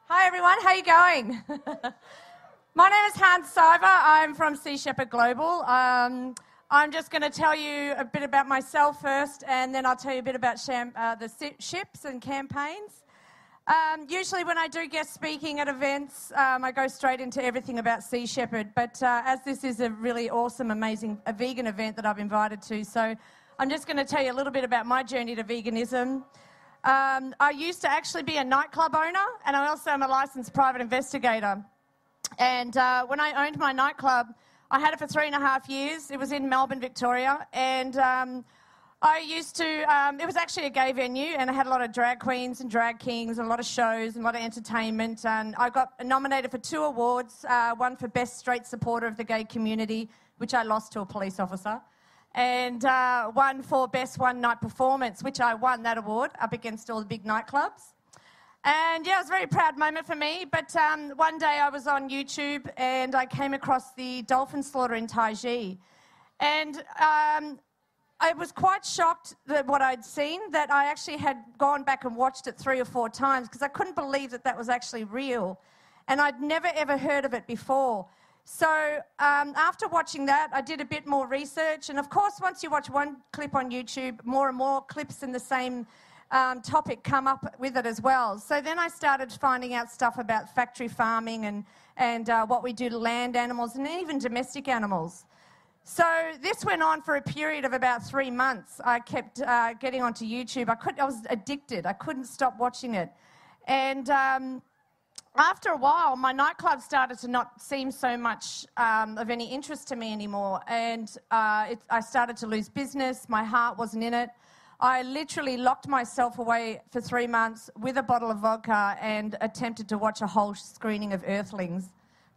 Hi everyone, how are you going? My name is Haans Siver. I'm from Sea Shepherd Global. I'm just going to tell you a bit about myself first, and then I'll tell you a bit about the ships and campaigns. Usually when I do guest speaking at events, I go straight into everything about Sea Shepherd, but as this is a really awesome, amazing vegan event that I've invited to, so I'm just going to tell you a little bit about my journey to veganism. I used to actually be a nightclub owner, and I also am a licensed private investigator. And when I owned my nightclub, I had it for 3.5 years. It was in Melbourne, Victoria, and I used to, it was actually a gay venue, and I had a lot of drag queens and drag kings and a lot of shows and a lot of entertainment, and I got nominated for 2 awards, one for Best Straight Supporter of the Gay Community, which I lost to a police officer, and one for Best One Night Performance, which I won that award up against all the big nightclubs. And yeah, it was a very proud moment for me, but one day I was on YouTube and I came across the dolphin slaughter in Taiji, and I was quite shocked at what I'd seen, that I actually had gone back and watched it 3 or 4 times because I couldn't believe that that was actually real, and I'd never ever heard of it before. So after watching that, I did a bit more research, and of course once you watch one clip on YouTube, more and more clips in the same topic come up with it as well. So then I started finding out stuff about factory farming and what we do to land animals and even domestic animals. So this went on for a period of about 3 months. I kept getting onto YouTube. I was addicted. I couldn't stop watching it. And after a while, my nightclub started to not seem so much of any interest to me anymore, and I started to lose business. My heart wasn't in it. I literally locked myself away for 3 months with a bottle of vodka and attempted to watch a whole screening of Earthlings.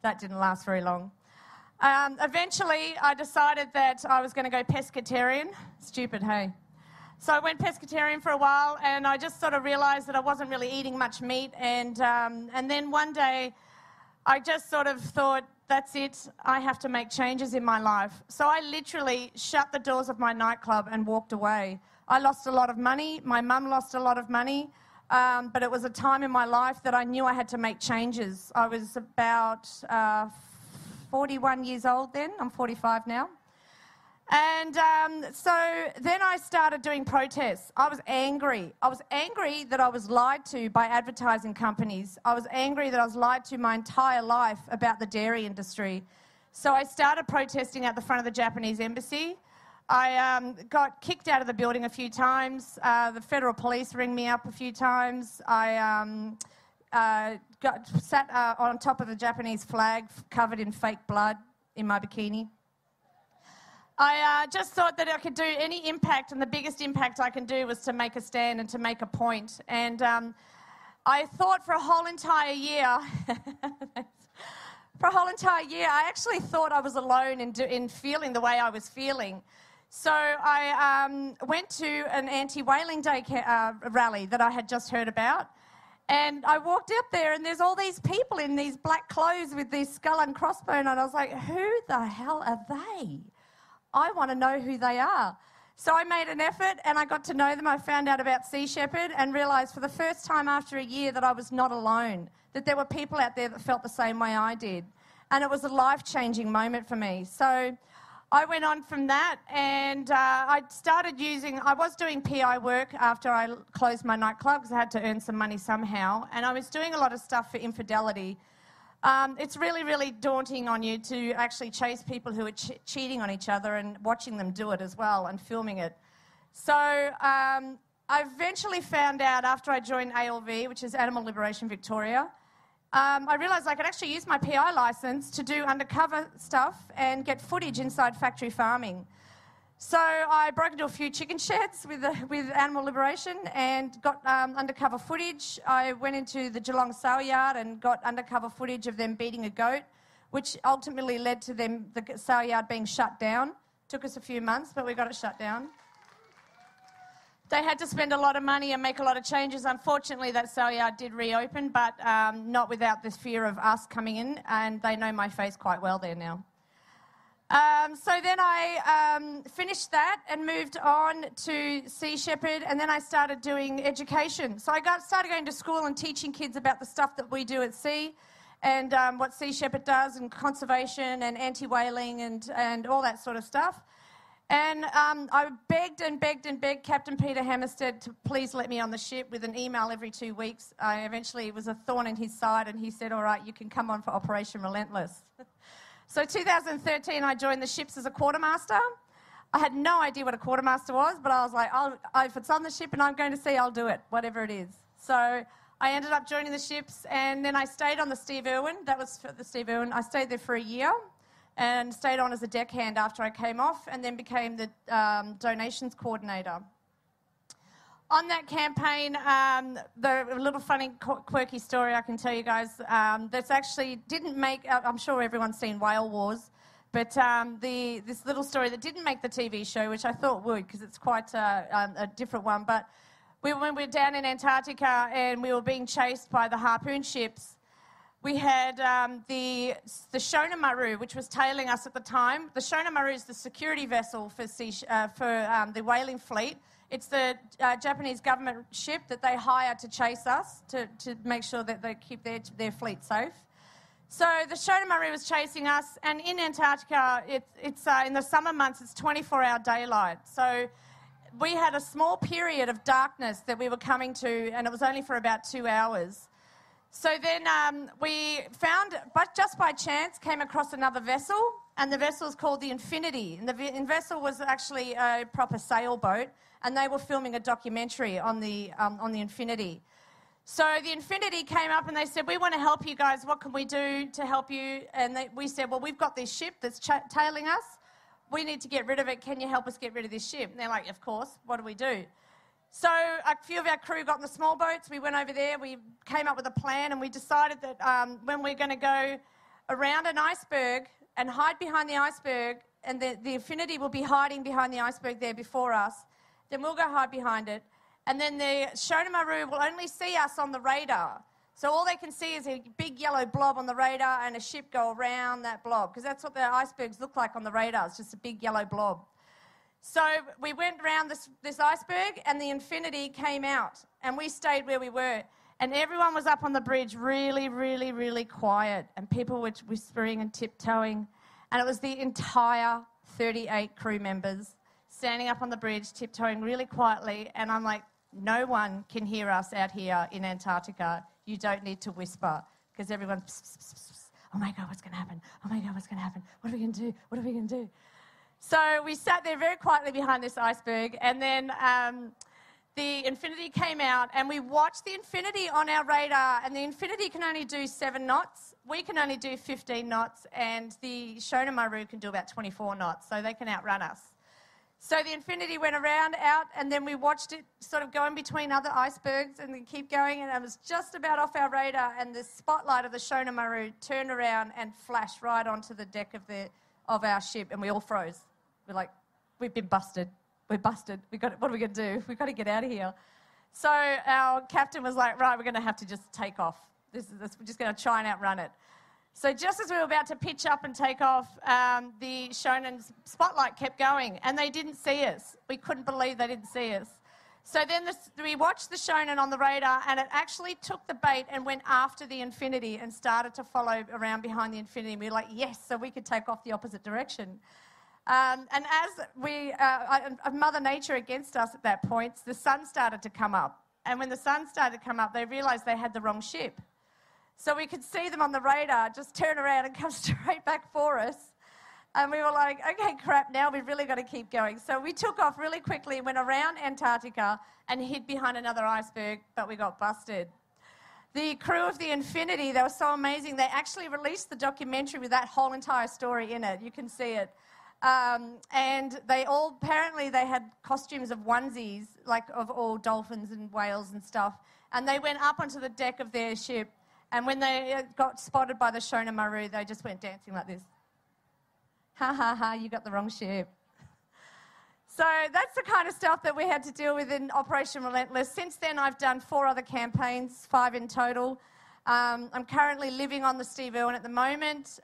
That didn't last very long. Eventually, I decided that I was going to go pescatarian. Stupid, hey? So I went pescatarian for a while, and I just sort of realised that I wasn't really eating much meat, and then one day I just sort of thought, that's it, I have to make changes in my life. So I literally shut the doors of my nightclub and walked away. I lost a lot of money, my mum lost a lot of money, but it was a time in my life that I knew I had to make changes. I was about 41 years old then, I'm 45 now. And so then I started doing protests. I was angry. I was angry that I was lied to by advertising companies. I was angry that I was lied to my entire life about the dairy industry. So I started protesting at the front of the Japanese embassy. I got kicked out of the building a few times. The federal police rang me up a few times. I sat on top of the Japanese flag covered in fake blood in my bikini. I just thought that I could do any impact, and the biggest impact I can do was to make a stand and to make a point. And I thought for a whole entire year, I actually thought I was alone in feeling the way I was feeling. So I went to an anti-whaling day rally that I had just heard about. And I walked up there, and there's all these people in these black clothes with these skull and crossbone, and I was like, who the hell are they? I want to know who they are. So I made an effort and I got to know them. I found out about Sea Shepherd and realised for the first time after a year that I was not alone, that there were people out there that felt the same way I did. And it was a life-changing moment for me. So I went on from that, and I was doing PI work after I closed my nightclub because I had to earn some money somehow. And I was doing a lot of stuff for infidelity. It's really, really daunting on you to actually chase people who are cheating on each other and watching them do it as well and filming it. So I eventually found out after I joined ALV, which is Animal Liberation Victoria, I realised I could actually use my PI licence to do undercover stuff and get footage inside factory farming. So I broke into a few chicken sheds with Animal Liberation and got undercover footage. I went into the Geelong sale yard and got undercover footage of them beating a goat, which ultimately led to the sale yard being shut down. Took us a few months, but we got it shut down. They had to spend a lot of money and make a lot of changes. Unfortunately, that sale yard did reopen, but not without this fear of us coming in, and they know my face quite well there now. So then I finished that and moved on to Sea Shepherd, and then I started doing education. So I started going to school and teaching kids about the stuff that we do at sea, and what Sea Shepherd does, and conservation and anti-whaling and all that sort of stuff. And I begged and begged and begged Captain Peter Hammerstead to please let me on the ship with an email every 2 weeks. Eventually, it was a thorn in his side, and he said, all right, you can come on for Operation Relentless. So 2013, I joined the ships as a quartermaster. I had no idea what a quartermaster was, but I was like, if it's on the ship and I'm going to sea, I'll do it, whatever it is. So I ended up joining the ships, and then I stayed on the Steve Irwin. That was for the Steve Irwin. I stayed there for a year and stayed on as a deckhand after I came off, and then became the donations coordinator. On that campaign, the little funny, quirky story I can tell you guys, that's actually didn't make, I'm sure everyone's seen Whale Wars, but this little story that didn't make the TV show, which I thought would, because it's quite a different one, but when we were down in Antarctica and we were being chased by the harpoon ships, we had the Shona Maru, which was tailing us at the time. The Shona Maru is the security vessel for the whaling fleet. It's the Japanese government ship that they hire to chase us, to make sure that they keep their fleet safe. So the Shona Maru was chasing us, and in Antarctica, it's in the summer months, it's 24-hour daylight. So we had a small period of darkness that we were coming to, and it was only for about 2 hours. So then we found, but just by chance, came across another vessel, and the vessel is called the Infinity. And the vessel was actually a proper sailboat, and they were filming a documentary on the Infinity. So the Infinity came up and they said, we want to help you guys. What can we do to help you? And we said, well, we've got this ship that's tailing us. We need to get rid of it. Can you help us get rid of this ship? And they're like, of course. What do we do? So a few of our crew got in the small boats. We went over there. We came up with a plan, and we decided that when we're going to go around an iceberg and hide behind the iceberg, and the Infinity will be hiding behind the iceberg there before us, then we'll go hide behind it. And then the Shona Maru will only see us on the radar. So all they can see is a big yellow blob on the radar and a ship go around that blob, because that's what the icebergs look like on the radar. It's just a big yellow blob. So we went around this iceberg, and the Infinity came out, and we stayed where we were. And everyone was up on the bridge really, really, really quiet, and people were whispering and tiptoeing. And it was the entire 38 crew members standing up on the bridge, tiptoeing really quietly, and I'm like, no one can hear us out here in Antarctica. You don't need to whisper, because everyone's, pss, pss, pss, pss. Oh my God, what's going to happen? Oh my God, what's going to happen? What are we going to do? What are we going to do? So we sat there very quietly behind this iceberg, and then the Infinity came out, and we watched the Infinity on our radar, and the Infinity can only do 7 knots. We can only do 15 knots, and the Shona Maru can do about 24 knots, so they can outrun us. So the Infinity went out, and then we watched it sort of go in between other icebergs and then keep going, and it was just about off our radar, and the spotlight of the Shona Maru turned around and flashed right onto the deck of our ship, and we all froze. We're like, we've been busted. We're busted. What are we going to do? We've got to get out of here. So our captain was like, right, we're going to have to just take off. We're just going to try and outrun it. So just as we were about to pitch up and take off, the Shonen's spotlight kept going, and they didn't see us. We couldn't believe they didn't see us. So then we watched the Shonen on the radar, and it actually took the bait and went after the Infinity and started to follow around behind the Infinity. And we were like, yes, so we could take off the opposite direction. And as Mother Nature against us at that point, the sun started to come up. And when the sun started to come up, they realised they had the wrong ship. So we could see them on the radar just turn around and come straight back for us. And we were like, okay, crap, now we've really got to keep going. So we took off really quickly, went around Antarctica and hid behind another iceberg, but we got busted. The crew of the Infinity, they were so amazing. They actually released the documentary with that whole entire story in it. You can see it. And apparently they had costumes of onesies, like of all dolphins and whales and stuff. And they went up onto the deck of their ship. And when they got spotted by the Shona Maru, they just went dancing like this. Ha, ha, ha, you got the wrong ship. So that's the kind of stuff that we had to deal with in Operation Relentless. Since then, I've done 4 other campaigns, 5 in total. I'm currently living on the Steve Irwin at the moment.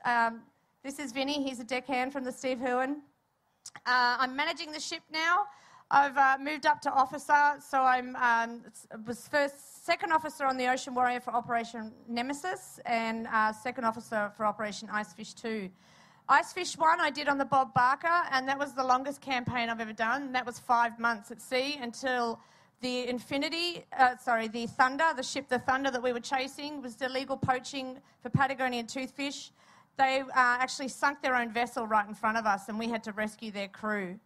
This is Vinny. He's a deckhand from the Steve Irwin. I'm managing the ship now. I've moved up to officer, so was second officer on the Ocean Warrior for Operation Nemesis and second officer for Operation Icefish 2. Icefish 1 I did on the Bob Barker, and that was the longest campaign I've ever done. And that was 5 months at sea until the the Thunder, the ship the Thunder that we were chasing, was illegal poaching for Patagonian toothfish. They actually sunk their own vessel right in front of us, and we had to rescue their crew.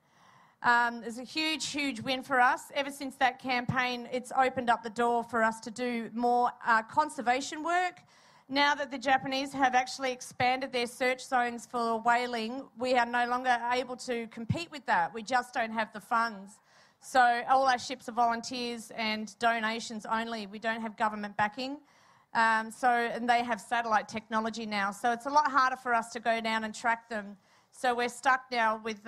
It was a huge, huge win for us. Ever since that campaign, it's opened up the door for us to do more conservation work. Now that the Japanese have actually expanded their search zones for whaling, we are no longer able to compete with that. We just don't have the funds. So all our ships are volunteers and donations only. We don't have government backing. And they have satellite technology now. So it's a lot harder for us to go down and track them. So we're stuck now with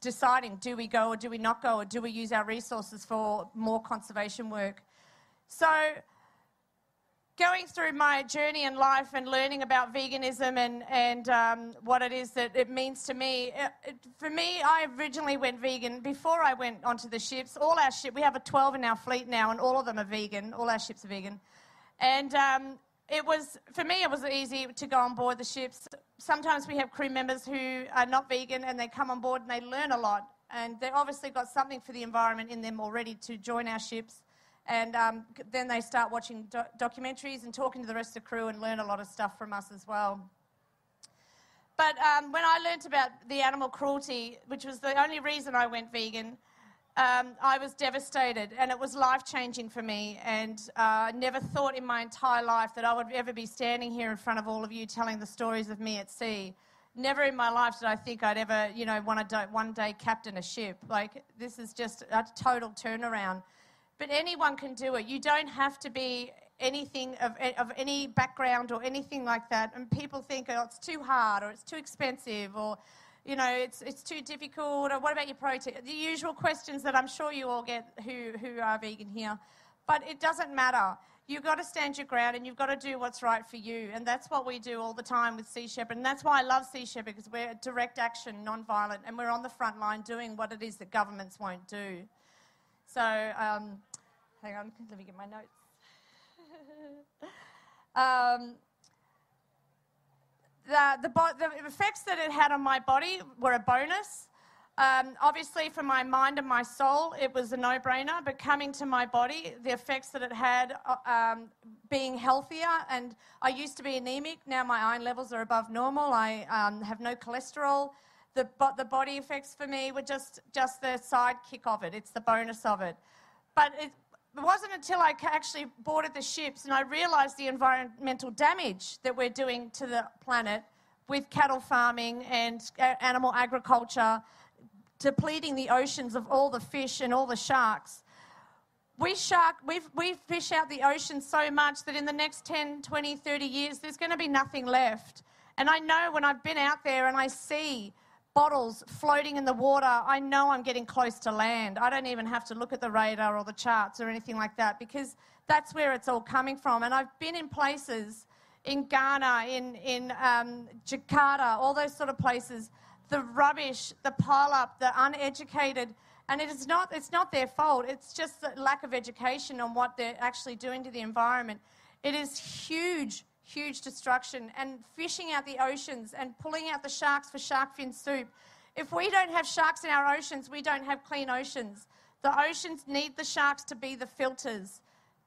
deciding, do we go or do we not go, or do we use our resources for more conservation work? So going through my journey in life and learning about veganism and what it is that it means to me, for me, I originally went vegan before I went onto the ships. All our ships, we have a 12 in our fleet now, and all of them are vegan. All our ships are vegan. And for me, it was easy to go on board the ships. Sometimes we have crew members who are not vegan and they come on board and they learn a lot. And they've obviously got something for the environment in them already to join our ships. And then they start watching documentaries and talking to the rest of the crew and learn a lot of stuff from us as well. But when I learnt about the animal cruelty, which was the only reason I went vegan, I was devastated, and it was life-changing for me, and I never thought in my entire life that I would ever be standing here in front of all of you telling the stories of me at sea. Never in my life did I think I'd ever, want to one day captain a ship. Like, this is just a total turnaround. But anyone can do it. You don't have to be anything of any background or anything like that, and people think, oh, it's too hard, or it's too expensive, or it's too difficult, or what about your protein? The usual questions that I'm sure you all get who are vegan here. But it doesn't matter. You've got to stand your ground, and you've got to do what's right for you. And that's what we do all the time with Sea Shepherd. And that's why I love Sea Shepherd, because we're direct action, non-violent, and we're on the front line doing what it is that governments won't do. So, hang on, let me get my notes. The effects that it had on my body were a bonus. Obviously, for my mind and my soul, it was a no-brainer. But coming to my body, the effects that it had, being healthier, and I used to be anemic. Now my iron levels are above normal. I have no cholesterol. The body effects for me were just the sidekick of it. It's the bonus of it. But it wasn't until I actually boarded the ships and I realised the environmental damage that we're doing to the planet with cattle farming and animal agriculture, depleting the oceans of all the fish and all the sharks. We fish out the ocean so much that in the next 10, 20, 30 years, there's going to be nothing left. And I know when I've been out there and I see bottles floating in the water, I know I'm getting close to land. I don't even have to look at the radar or the charts or anything like that, because that's where it's all coming from. And I've been in places in Ghana, in Jakarta, all those sort of places, the rubbish, the pile-up, the uneducated, and it's not their fault. It's just the lack of education on what they're actually doing to the environment. It is huge destruction, and fishing out the oceans and pulling out the sharks for shark fin soup. If we don't have sharks in our oceans, we don't have clean oceans. The oceans need the sharks to be the filters.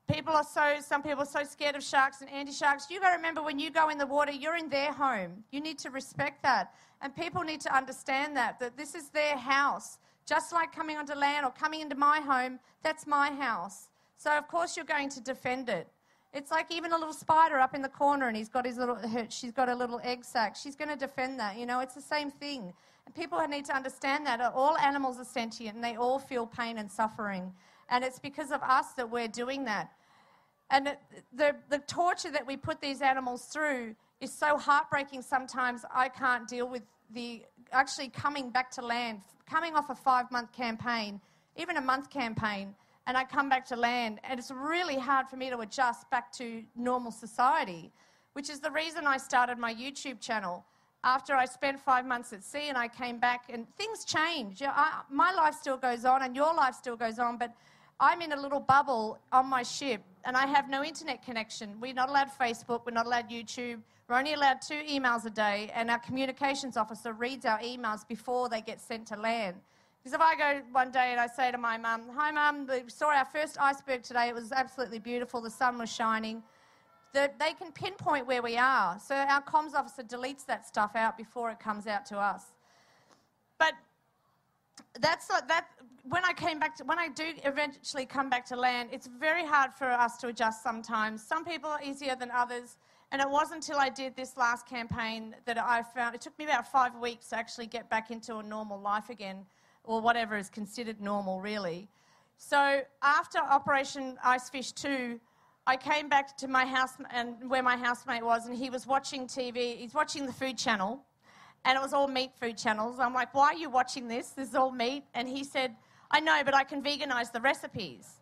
Some people are so scared of sharks and anti-sharks. You've got to remember, when you go in the water, you're in their home. You need to respect that. And people need to understand that this is their house. Just like coming onto land or coming into my home, that's my house. So of course you're going to defend it. It's like even a little spider up in the corner, and she's got a little egg sac. She's going to defend that. It's the same thing. And people need to understand that all animals are sentient, and they all feel pain and suffering. And it's because of us that we're doing that. And the torture that we put these animals through is so heartbreaking sometimes. I can't deal with the actually coming back to land, coming off a 5-month campaign, even a month campaign, and I come back to land, and it's really hard for me to adjust back to normal society, which is the reason I started my YouTube channel. after I spent 5 months at sea and I came back, and things change. My life still goes on and your life still goes on, but I'm in a little bubble on my ship and I have no internet connection. We're not allowed Facebook, we're not allowed YouTube. We're only allowed 2 emails a day, and our communications officer reads our emails before they get sent to land. Because if I go one day and I say to my mum, "Hi Mum, we saw our first iceberg today, it was absolutely beautiful, the sun was shining," they can pinpoint where we are. So our comms officer deletes that stuff out before it comes out to us. But that's that. When I do eventually come back to land, it's very hard for us to adjust sometimes. Some people are easier than others. And it wasn't until I did this last campaign that I found, it took me about 5 weeks to actually get back into a normal life again, or whatever is considered normal, really. So after Operation Icefish 2, I came back to my house and where my housemate was, and he was watching TV. He's watching the Food Channel, and it was all meat food channels. I'm like, "Why are you watching this? This is all meat." And he said, "I know, but I can veganise the recipes."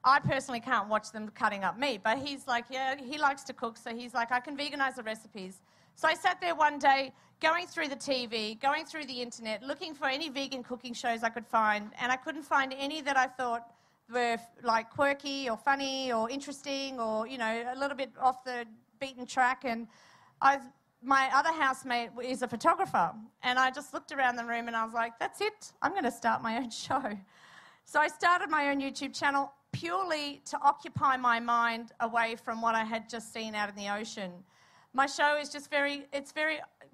I personally can't watch them cutting up meat, but he's like, yeah, he likes to cook, so he's like, "I can veganise the recipes." So I sat there one day, going through the TV, going through the internet, looking for any vegan cooking shows I could find, and I couldn't find any that I thought were like quirky or funny or interesting or, you know, a little bit off the beaten track. And my other housemate is a photographer, and I just looked around the room and I was like, "That's it, I'm going to start my own show." So I started my own YouTube channel, purely to occupy my mind away from what I had just seen out in the ocean. My show is just very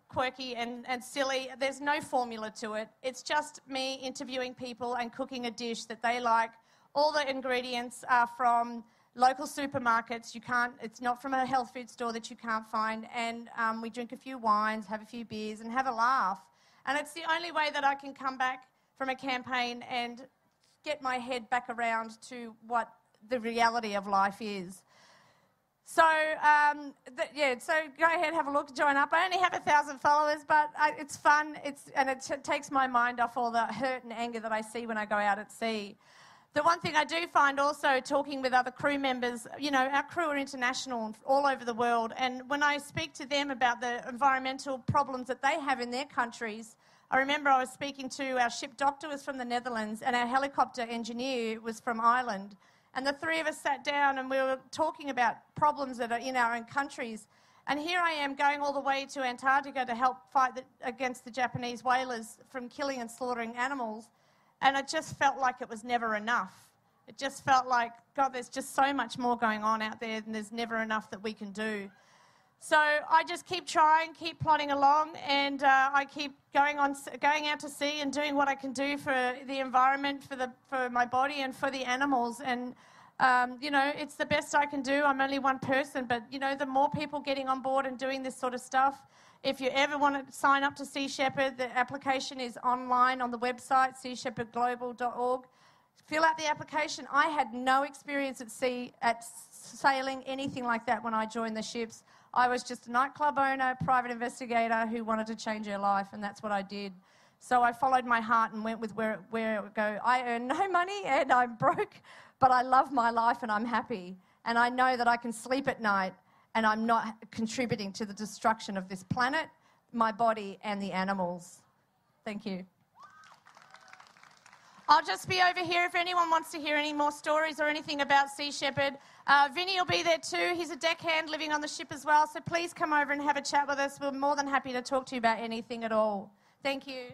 quirky and silly. There's no formula to it. It's just me interviewing people and cooking a dish that they like. All the ingredients are from local supermarkets. It's not from a health food store that you can't find. And we drink a few wines, have a few beers and have a laugh. And it's the only way that I can come back from a campaign and get my head back around to what the reality of life is. So, so go ahead, have a look, join up. I only have 1,000 followers, but it's fun, and it takes my mind off all the hurt and anger that I see when I go out at sea. The one thing I do find also, talking with other crew members, you know, our crew are international all over the world, and when I speak to them about the environmental problems that they have in their countries, I remember I was speaking to our ship doctor was from the Netherlands and our helicopter engineer was from Ireland. And the 3 of us sat down and we were talking about problems that are in our own countries. And here I am going all the way to Antarctica to help fight against the Japanese whalers from killing and slaughtering animals. And it just felt like it was never enough. It just felt like, God, there's just so much more going on out there and there's never enough that we can do. So I just keep trying, keep plodding along, and I keep going out to sea and doing what I can do for the environment, for my body, and for the animals. And you know, it's the best I can do. I'm only one person, but you know, the more people getting on board and doing this sort of stuff. If you ever want to sign up to Sea Shepherd, the application is online on the website, seashepherdglobal.org. Fill out the application. I had no experience at sea, at sailing, anything like that when I joined the ships. I was just a nightclub owner, private investigator who wanted to change her life, and that's what I did. So I followed my heart and went with where it would go. I earn no money and I'm broke, but I love my life and I'm happy. And I know that I can sleep at night and I'm not contributing to the destruction of this planet, my body, and the animals. Thank you. I'll just be over here if anyone wants to hear any more stories or anything about Sea Shepherd. Vinny will be there too. He's a deckhand living on the ship as well. So please come over and have a chat with us. We're more than happy to talk to you about anything at all. Thank you.